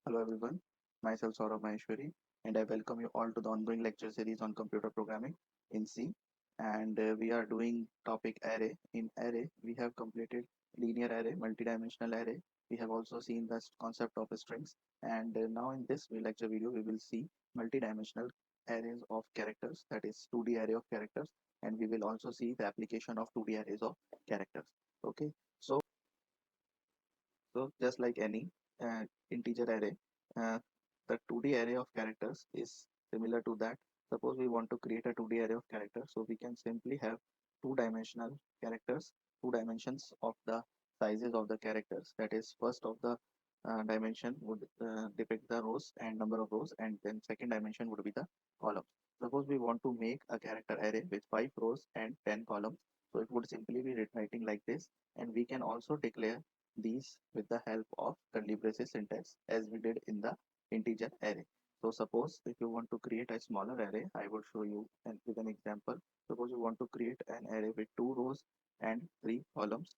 Hello everyone, myself Saurabh Maheshwari and I welcome you all to the ongoing lecture series on computer programming in C. And we are doing topic array. In array, we have completed linear array, multidimensional array. We have also seen the concept of strings. And now in this lecture video, we will see multidimensional arrays of characters, that is 2D array of characters. And we will also see the application of 2D arrays of characters. Okay, so just like any integer array, uh, the 2D array of characters is similar to that. Suppose we want to create a 2D array of characters, so we can simply have two-dimensional characters, two dimensions of the sizes of the characters. That is, first of the dimension would depict the rows and number of rows, and then second dimension would be the columns. Suppose we want to make a character array with 5 rows and 10 columns, so it would simply be writing like this, and we can also declare these with the help of curly braces syntax as we did in the integer array. So suppose if you want to create a smaller array, I will show you with an example. Suppose you want to create an array with 2 rows and 3 columns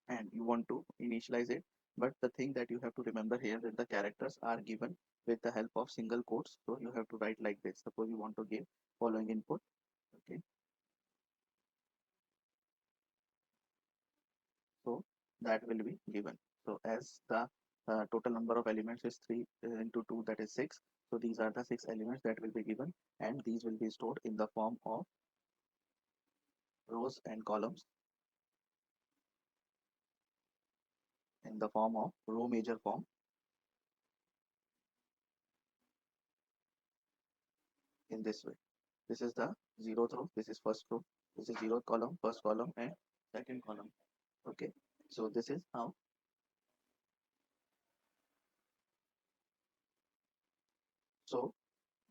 and you want to initialize it. But the thing that you have to remember here that the characters are given with the help of single quotes. So you have to write like this. Suppose you want to give following input. Okay. So that will be given. So as the total number of elements is 3 into 2, that is 6. So these are the 6 elements that will be given, and these will be stored in the form of rows and columns, in the form of row major form, in this way. This is the zeroth row, this is first row, this is zeroth column, first column, and second column. Okay, so this is how. So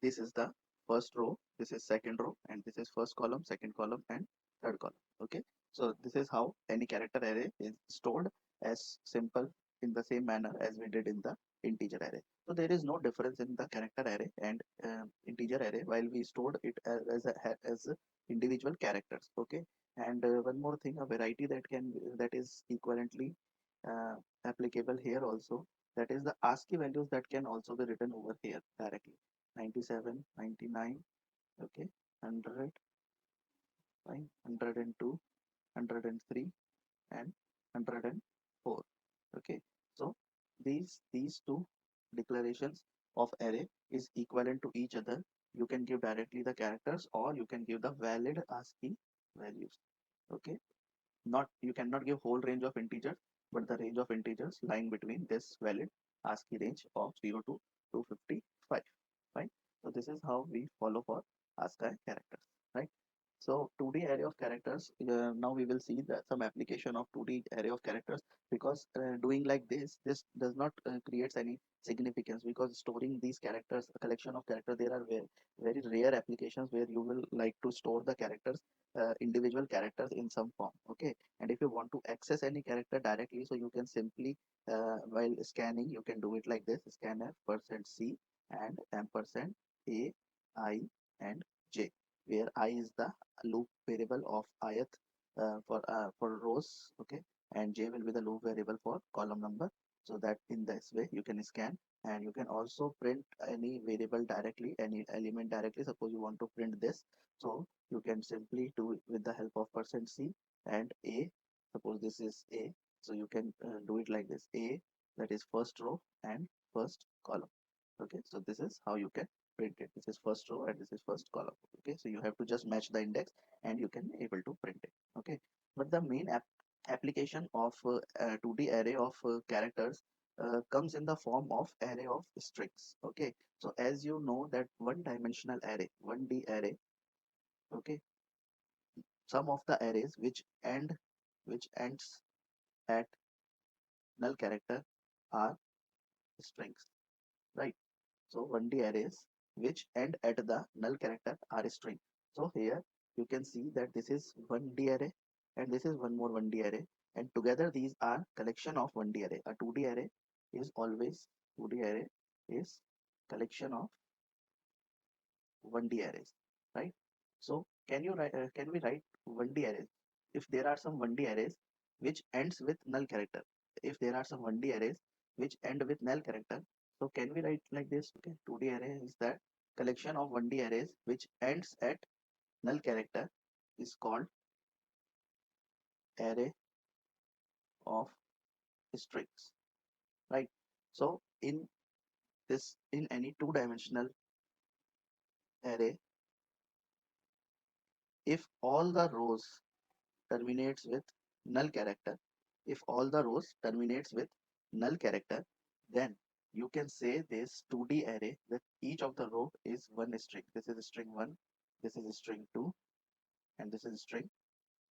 this is the first row, this is second row, and this is first column, second column, and third column. Okay, so this is how any character array is stored as simple in the same manner as we did in the integer array. So there is no difference in the character array and integer array while we stored it as individual characters. Okay, and one more thing, a variety that is equivalently applicable here also, that is the ASCII values that can also be written over here directly. 97, 99, okay, 100, fine, 102, 103, and 104. Okay, so these two declarations of array is equivalent to each other. You can give directly the characters or you can give the valid ASCII values. Okay, not you cannot give whole range of integers, but the range of integers lying between this valid ASCII range of 0 to 255. Right. So this is how we follow for ASCII characters. Right. So 2D array of characters. Now we will see that some application of 2D array of characters, because doing like this does not creates any significance, because storing these characters, a collection of characters, there are very rare applications where you will like to store the characters, individual characters in some form. Okay, and if you want to access any character directly, so you can simply while scanning you can do it like this: scanf %c and ampersand a I and j, where I is the loop variable of ith for rows. Okay, and j will be the loop variable for column number. So that in this way you can scan, and you can also print any variable directly, any element directly. Suppose you want to print this, so you can simply do it with the help of %c and a. Suppose this is a, so you can do it like this: a, that is first row and first column. Okay, so this is how you can print it. This is first row and this is first column. Okay, so you have to just match the index and you can able to print it. Okay, but the main application of 2D array of characters comes in the form of array of strings. Okay, so as you know that one dimensional array, 1D array, okay, some of the arrays which ends at null character are strings, right? So 1D arrays which end at the null character are string. So here you can see that this is 1D array and this is one more 1D array, and together these are collection of 1D array. A 2D array is always 2D array is collection of 1D arrays, right? So can we write 1D arrays if there are some 1D arrays which ends with null character? If there are some 1D arrays which end with null character, So can we write like this? Okay, 2D array is that collection of 1D arrays which ends at null character is called array of strings, right? So in this, in any two-dimensional array, if all the rows terminates with null character, if all the rows terminates with null character, then you can say this 2D array that each of the row is one string. This is string 1, this is string 2, and this is string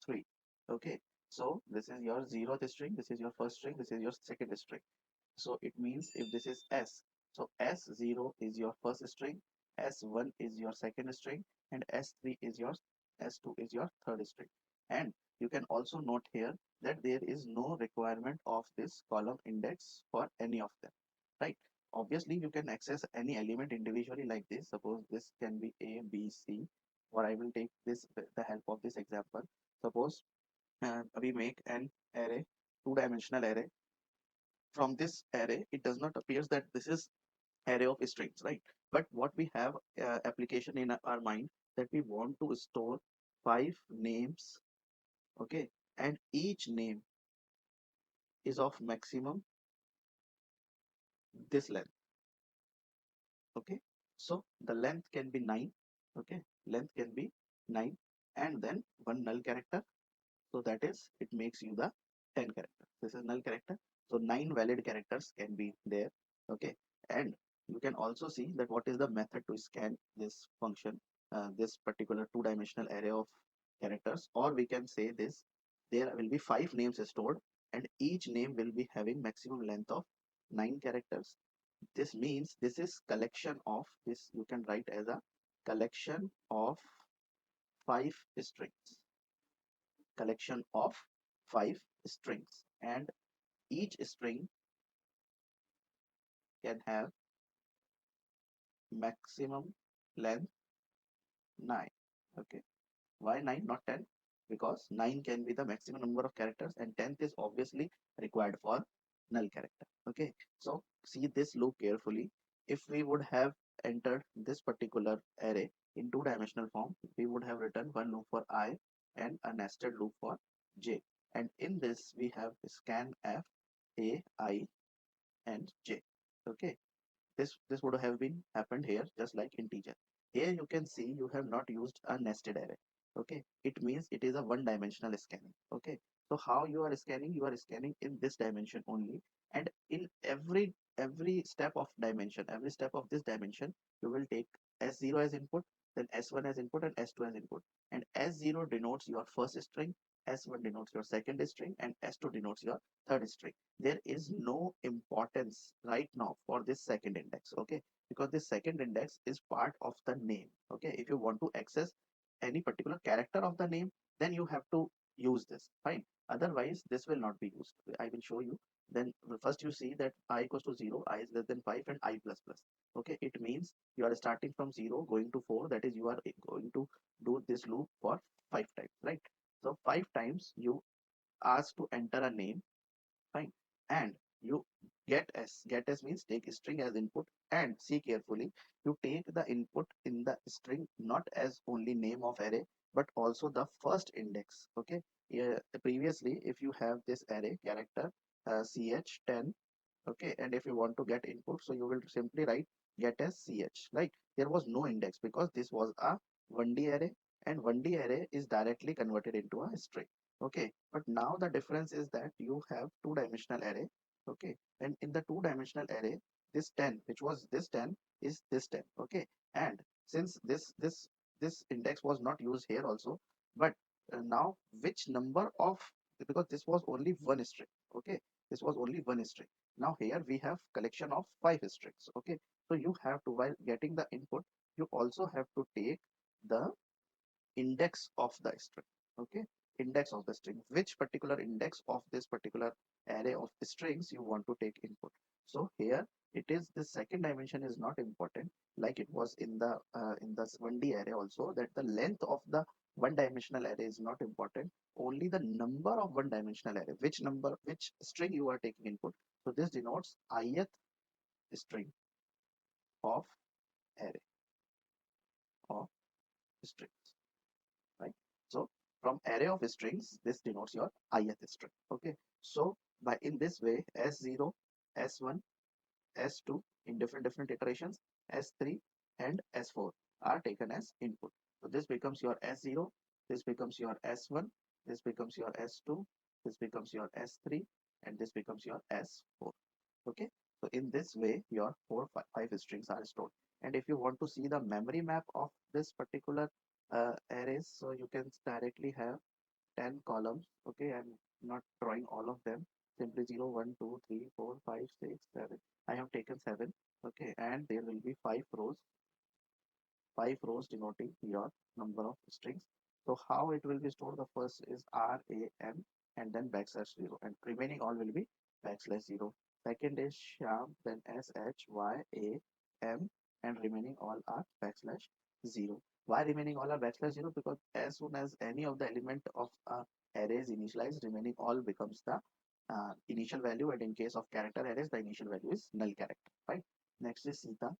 3. Okay, so this is your zeroth string, this is your first string, this is your second string. So it means if this is S, so S0 is your first string, S1 is your second string, and S3 is your, S2 is your third string. And you can also note here that there is no requirement of this column index for any of them, right? Obviously, you can access any element individually like this. Suppose this can be A, B, C, or I will take this the help of this example. Suppose we make an array, two-dimensional array. From this array it does not appears that this is array of strings, right? But what we have application in our mind that we want to store 5 names, okay, and each name is of maximum this length, okay. So the length can be 9, okay, length can be 9, and then one null character. So that is, it makes you the 10 character. This is null character. So 9 valid characters can be there. Okay. And you can also see that what is the method to scan this function, this particular two-dimensional array of characters, or we can say this, there will be 5 names stored and each name will be having maximum length of 9 characters. This means this is collection of this, you can write as a collection of 5 strings, collection of 5 strings, and each string can have maximum length 9. Okay, why 9 not 10? Because 9 can be the maximum number of characters and 10th is obviously required for null character. Okay, so see this loop carefully. If we would have entered this particular array in two-dimensional form, we would have written one loop for I and a nested loop for j, and in this we have scan f a I and j. Okay, this would have been happened here just like integer. Here you can see you have not used a nested array. Okay, it means it is a one-dimensional scanning. Okay, so how you are scanning? You are scanning in this dimension only, and in every step of dimension, every step of this dimension, you will take S0 as input, then S1 as input, and S2 as input. And S0 denotes your first string, S1 denotes your second string, and S2 denotes your third string. There is no importance right now for this second index, okay, because this second index is part of the name. Okay, if you want to access any particular character of the name, then you have to use this, fine. Otherwise this will not be used. I will show you. Then first you see that I equals to 0, I is less than 5, and I plus plus. Okay, it means you are starting from 0 going to 4, that is you are going to do this loop for 5 times, right? So 5 times you ask to enter a name, fine, and you get s means take string as input, and see carefully, you take the input in the string not as only name of array but also the first index. Okay, yeah, previously if you have this array character ch10, okay, and if you want to get input, so you will simply write get as ch, right? There was no index because this was a 1D array, and 1D array is directly converted into a string. Okay, but now the difference is that you have two-dimensional array. Okay, and in the two-dimensional array, this 10 which was this 10 is this 10. Okay, and since this index was not used here also, but now which number of, because this was only one string. Okay, this was only one string. Now here we have collection of 5 strings. Okay, so you have to, while getting the input, you also have to take the index of the string. Okay, index of the string, which particular index of this particular array of strings you want to take input. So here it is, the second dimension is not important like it was in the 1D array also, that the length of the one dimensional array is not important, only the number of one dimensional array, which number, which string you are taking input. So this denotes ith string. of array of strings, right? So from array of strings, this denotes your ith string. Okay, so by in this way, s0, s1, s2 in different iterations, s3 and s4 are taken as input. So this becomes your s0, this becomes your s1, this becomes your s2, this becomes your s3, and this becomes your s4. Okay, so in this way your five strings are stored. And if you want to see the memory map of this particular arrays, so you can directly have 10 columns. Okay, I'm not drawing all of them, simply 0 1 2 3 4 5 6 7. I have taken 7. Okay, and there will be 5 rows denoting your number of strings. So how it will be stored? The first is RAM and then backslash 0, and remaining all will be backslash 0. Second is Sham, then SHYAM, and remaining all are backslash 0. Why remaining all are backslash 0? Because as soon as any of the element of array is initialized, remaining all becomes the initial value, and in case of character arrays, the initial value is null character. Right. Next is Sita.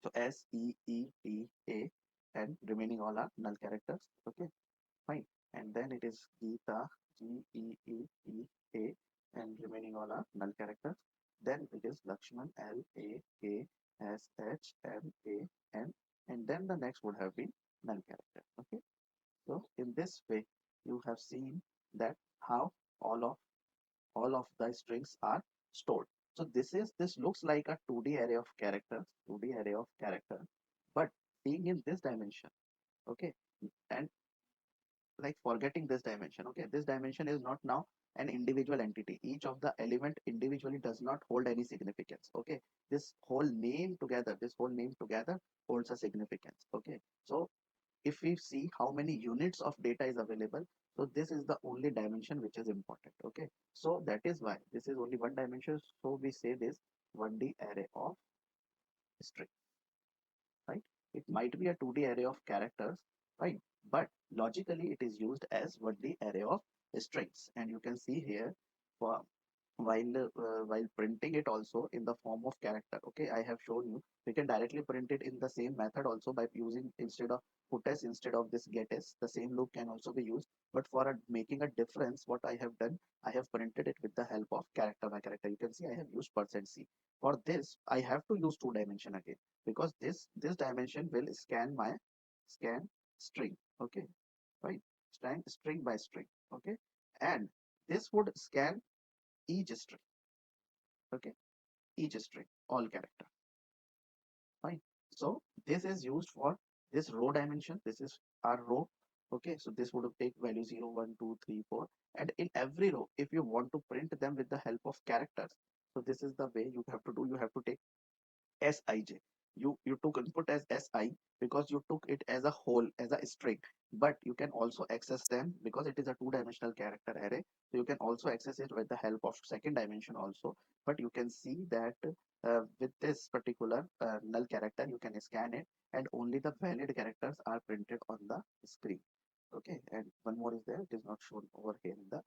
So SEETA, and remaining all are null characters. Okay, fine. And then it is Geeta, GEETA, and remaining all are null characters. Then it is Lakshman, LAKSHMAN, and then the next would have been null character. Okay, so in this way, you have seen that how all of all of the strings are stored. So this looks like a 2D array of characters, 2D array of characters, but seeing in this dimension, okay, and like forgetting this dimension, okay, this dimension is not now an individual entity. Each of the element individually does not hold any significance. Okay, this whole name together holds a significance. Okay, so if we see how many units of data is available, so this is the only dimension which is important. Okay, so that is why this is only one dimension, so we say this 1D array of string, right? It might be a 2D array of characters, right? But logically it is used as 1D array of strings, and you can see here for while printing it also in the form of character. Okay, I have shown you we can directly print it in the same method also by using instead of puts instead of this getS, the same loop can also be used. But for making a difference, what I have done, I have printed it with the help of character by character. You can see I have used %c. For this I have to use two dimension again, because this dimension will scan string. Okay, right, string by string. Okay, and this would scan each string. Okay, each string, all character. Fine. So this is used for this row dimension. This is our row. Okay, so this would take value 0 1 2 3 4, and in every row if you want to print them with the help of characters, so this is the way you have to do. You have to take Sij. You took input as Si because you took it as a whole, as a string. But you can also access them because it is a two-dimensional character array. So you can also access it with the help of second dimension also. But you can see that with this particular null character, you can scan it, and only the valid characters are printed on the screen. Okay, and one more is there. It is not shown over here in the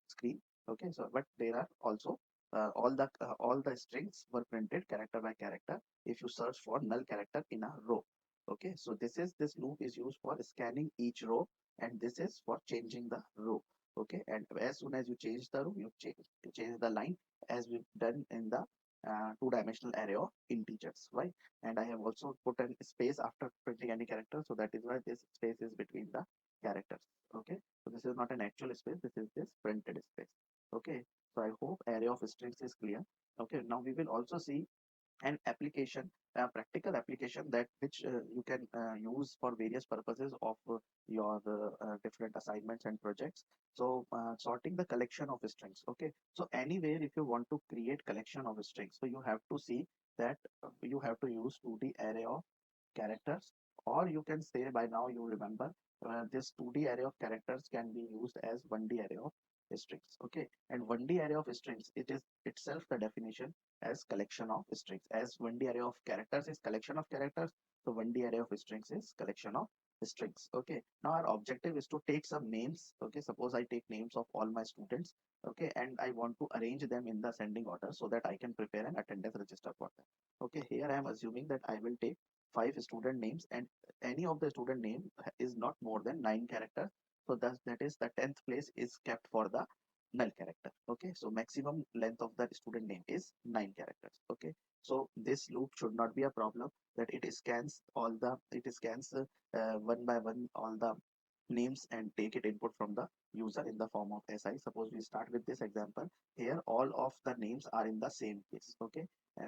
screen. Okay, so but there are also all the strings were printed character by character if you search for null character in a row. Okay, so this loop is used for scanning each row, and this is for changing the row. Okay, and as soon as you change the row, you change the line, as we've done in the two-dimensional array of integers, right? And I have also put a space after printing any character, so that is why this space is between the characters. Okay, so this is not an actual space, this is this printed space. Okay, so I hope array of strings is clear. Okay, now we will also see an application, a practical application that which you can use for various purposes of your different assignments and projects. So sorting the collection of strings. Okay, so anywhere if you want to create collection of strings, so you have to see that you have to use 2D array of characters, or you can say by now you remember this 2D array of characters can be used as 1D array of strings. Okay, and 1D array of strings, it is itself the definition as collection of strings. As 1D array of characters is collection of characters, so 1D array of strings is collection of strings. Okay, now our objective is to take some names. Okay, suppose I take names of all my students. Okay, and I want to arrange them in the ascending order so that I can prepare an attendance register for them. Okay, here I am assuming that I will take five student names, and any of the student name is not more than 9 characters. So that is the 10th place is kept for the null character. Okay, so maximum length of the student name is 9 characters. Okay, so this loop should not be a problem, that it scans one by one all the names and take it input from the user in the form of SI. Suppose we start with this example. Here all of the names are in the same case. Okay,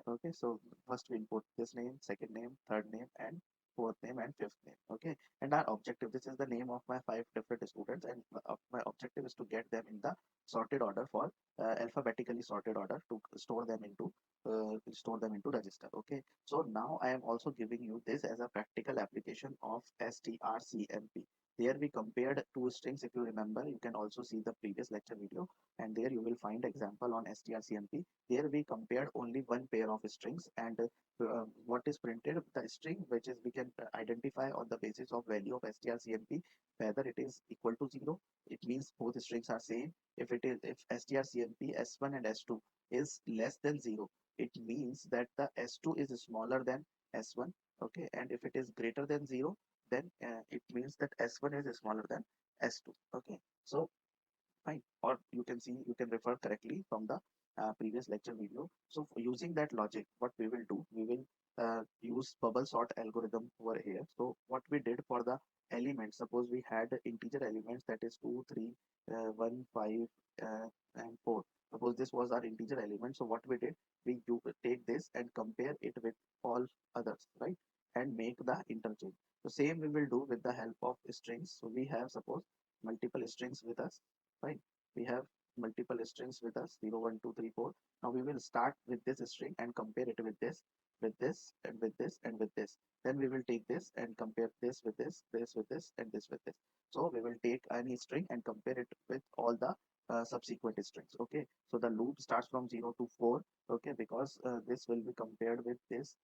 okay, so first we input this name, second name, third name, and fourth name and fifth name. Okay, and our objective, this is the name of my five different students, and my objective is to get them in the sorted order for alphabetically sorted order to store them into register. Okay, so now I am also giving you this as a practical application of strcmp. There we compared two strings. If you remember, you can also see the previous lecture video, and there you will find example on strcmp. There we compared only one pair of strings, and what is printed, the string which is we can identify on the basis of value of strcmp whether it is equal to 0, it means both strings are same. If strcmp s1 and s2 is less than 0, it means that the s2 is smaller than s1. Okay, and if it is greater than 0, then it means that s1 is smaller than s2. Okay, so fine, or you can see, you can refer correctly from the previous lecture video. So for using that logic, what we will do, we will use bubble sort algorithm over here. So what we did for the elements, suppose we had integer elements, that is 2 3 1 5 and 4. Suppose this was our integer element. So what we did, we take this and compare it with all others, right, and make the interchange. So same we will do with the help of strings. So we have, suppose, multiple strings with us. Fine. We have multiple strings with us, 0, 1, 2, 3, 4. Now we will start with this string and compare it with this, and with this, and with this. Then we will take this and compare this with this with this, and this with this. So we will take any string and compare it with all the subsequent strings. Okay. So the loop starts from 0 to 4. Okay, because this will be compared with this,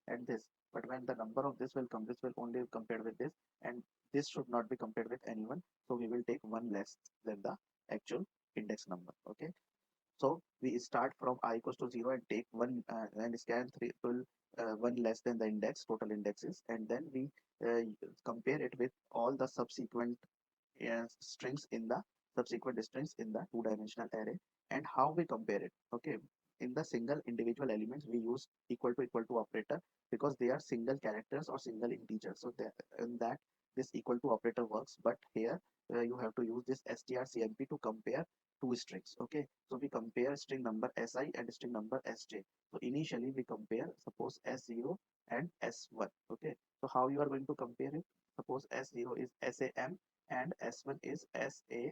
and this. But when the number of this will come, this will only be compared with this, and this should not be compared with anyone. So we will take one less than the actual index number. Okay, so we start from I equals to 0 and take one and scan three till one less than the index total indexes, and then we uh, compare it with all the subsequent strings in the strings in the two-dimensional array. And how we compare it? Okay, in the single individual elements we use equal to operator, because they are single characters or single integers. So that in that this equal to operator works. But here you have to use this strcmp to compare two strings. Okay, so we compare string number si and string number sj. So initially we compare, suppose, s0 and s1. Okay, so how you are going to compare it? Suppose s0 is sam and s1 is sama.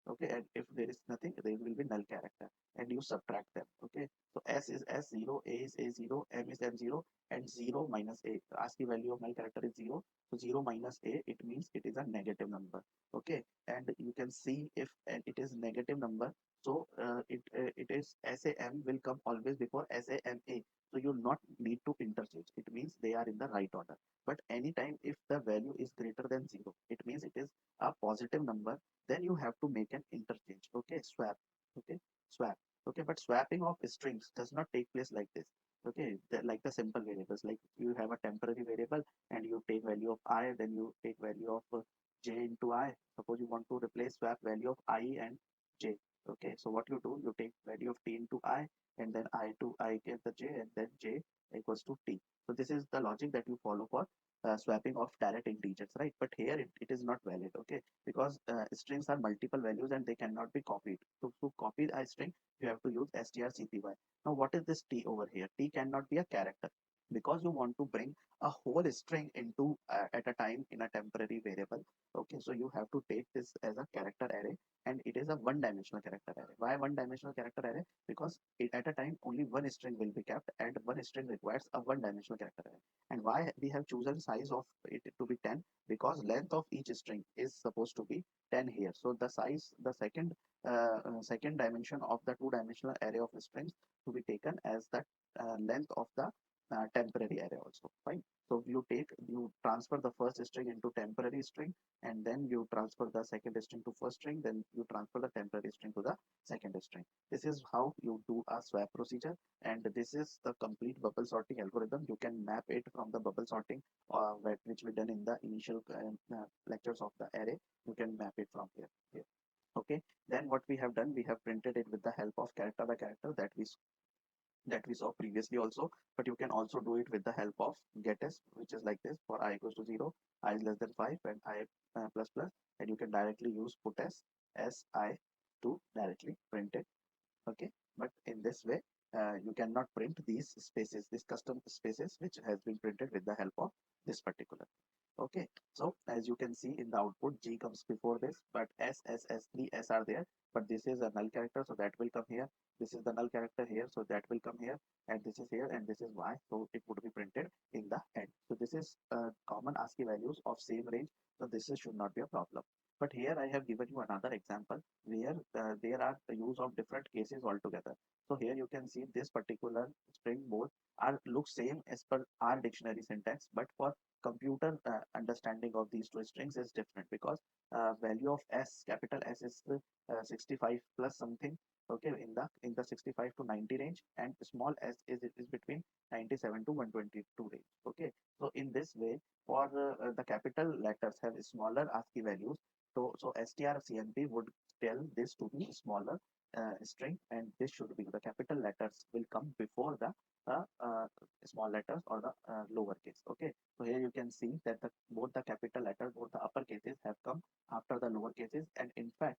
Okay, and if there is nothing, there will be null character, and you subtract them. Okay, so s is s0, a is a0, m is m0, and 0 minus a. The ASCII value of null character is 0. So 0 minus a, it means it is a negative number. Okay, and you can see if it is negative number, so it is sam will come always before sama. So you not need to interchange. It means they are in the right order. But anytime if the value is greater than 0, it means it is a positive number, then you have to make an interchange. Okay, swap. Okay, swap. Okay, but swapping of strings does not take place like this. Okay, like the simple variables, like you have a temporary variable and you take value of I, then you take value of j into I. Suppose you want to replace swap value of I and j. Okay, so what you do, you take value of t into I, and then I get the j, and then j equals to t. So this is the logic that you follow for swapping of direct integers, right? But here it is not valid. Okay, because strings are multiple values and they cannot be copied. So to copy a string, you have to use strcpy. Now what is this t over here? T cannot be a character, because you want to bring a whole string into at a time in a temporary variable. Okay, so you have to take this as a character array, and it is a one dimensional character array. Why one dimensional character array? Because at a time only one string will be kept, and one string requires a one dimensional character array. And why we have chosen size of it to be 10? Because length of each string is supposed to be 10 here. So the size, the second dimension of the two dimensional array of strings to be taken as the length of the temporary array also, fine. So you transfer the first string into temporary string, and then you transfer the second string to first string, then you transfer the temporary string to the second string. This is how you do a swap procedure, and this is the complete bubble sorting algorithm. You can map it from the bubble sorting which we done in the initial lectures of the array. You can map it from here. Okay, then what we have done, we have printed it with the help of character by character that we saw previously also, but you can also do it with the help of getS, which is like this: for I equals to 0, I is less than 5, and I plus plus, and you can directly use putS si to directly print it. Okay, but in this way you cannot print these spaces, these custom spaces which has been printed with the help of this particular. Okay, so as you can see in the output, G comes before this, but S, 3, S are there, but this is a null character, so that will come here. This is the null character here, so that will come here, and this is here, and this is Y, so it would be printed in the end. So this is common ASCII values of same range, so should not be a problem. But here I have given you another example where there are the use of different cases altogether. So here you can see this particular string both are look same as per our dictionary syntax, but for computer understanding of these two strings is different, because value of S, capital S is 65 plus something, okay, in the 65 to 90 range, and small s is between 97 to 122 range. Okay, so in this way, for the capital letters have smaller ASCII values, so strcmp would tell this to be smaller string, and this should be the capital letters will come before the uh, uh, small letters or the lowercase. Okay, so here you can see that both the capital letters, both the upper cases have come after the lower cases, and in fact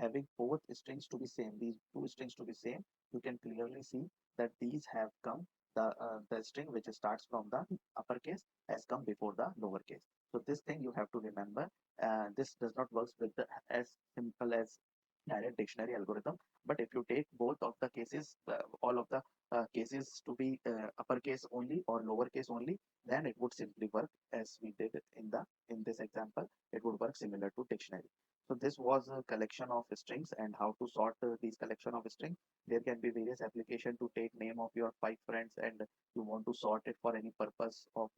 having both strings to be same, these two strings to be same, you can clearly see that these have come, the string which starts from the uppercase has come before the lowercase. So this thing you have to remember. This does not work with the as simple as direct dictionary algorithm, but if you take both of the cases, all of the cases to be uppercase only or lowercase only, then it would simply work as we did in this example. It would work similar to dictionary. So this was a collection of strings and how to sort these collection of strings. There can be various application to take name of your 5 friends and you want to sort it for any purpose of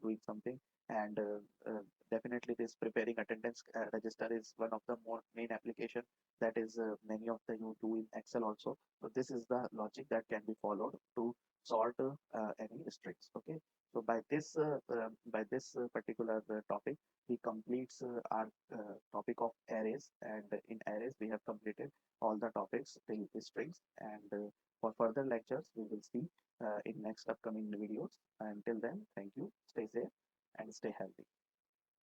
doing something. And definitely this preparing attendance register is one of the more main application that is many of the you do in Excel also. So this is the logic that can be followed to sort any strings. Okay, so by this particular topic, we completes our topic of arrays, and in arrays we have completed all the topics till the strings, and for further lectures we will see in next upcoming videos. Until then, thank you, stay safe and stay healthy.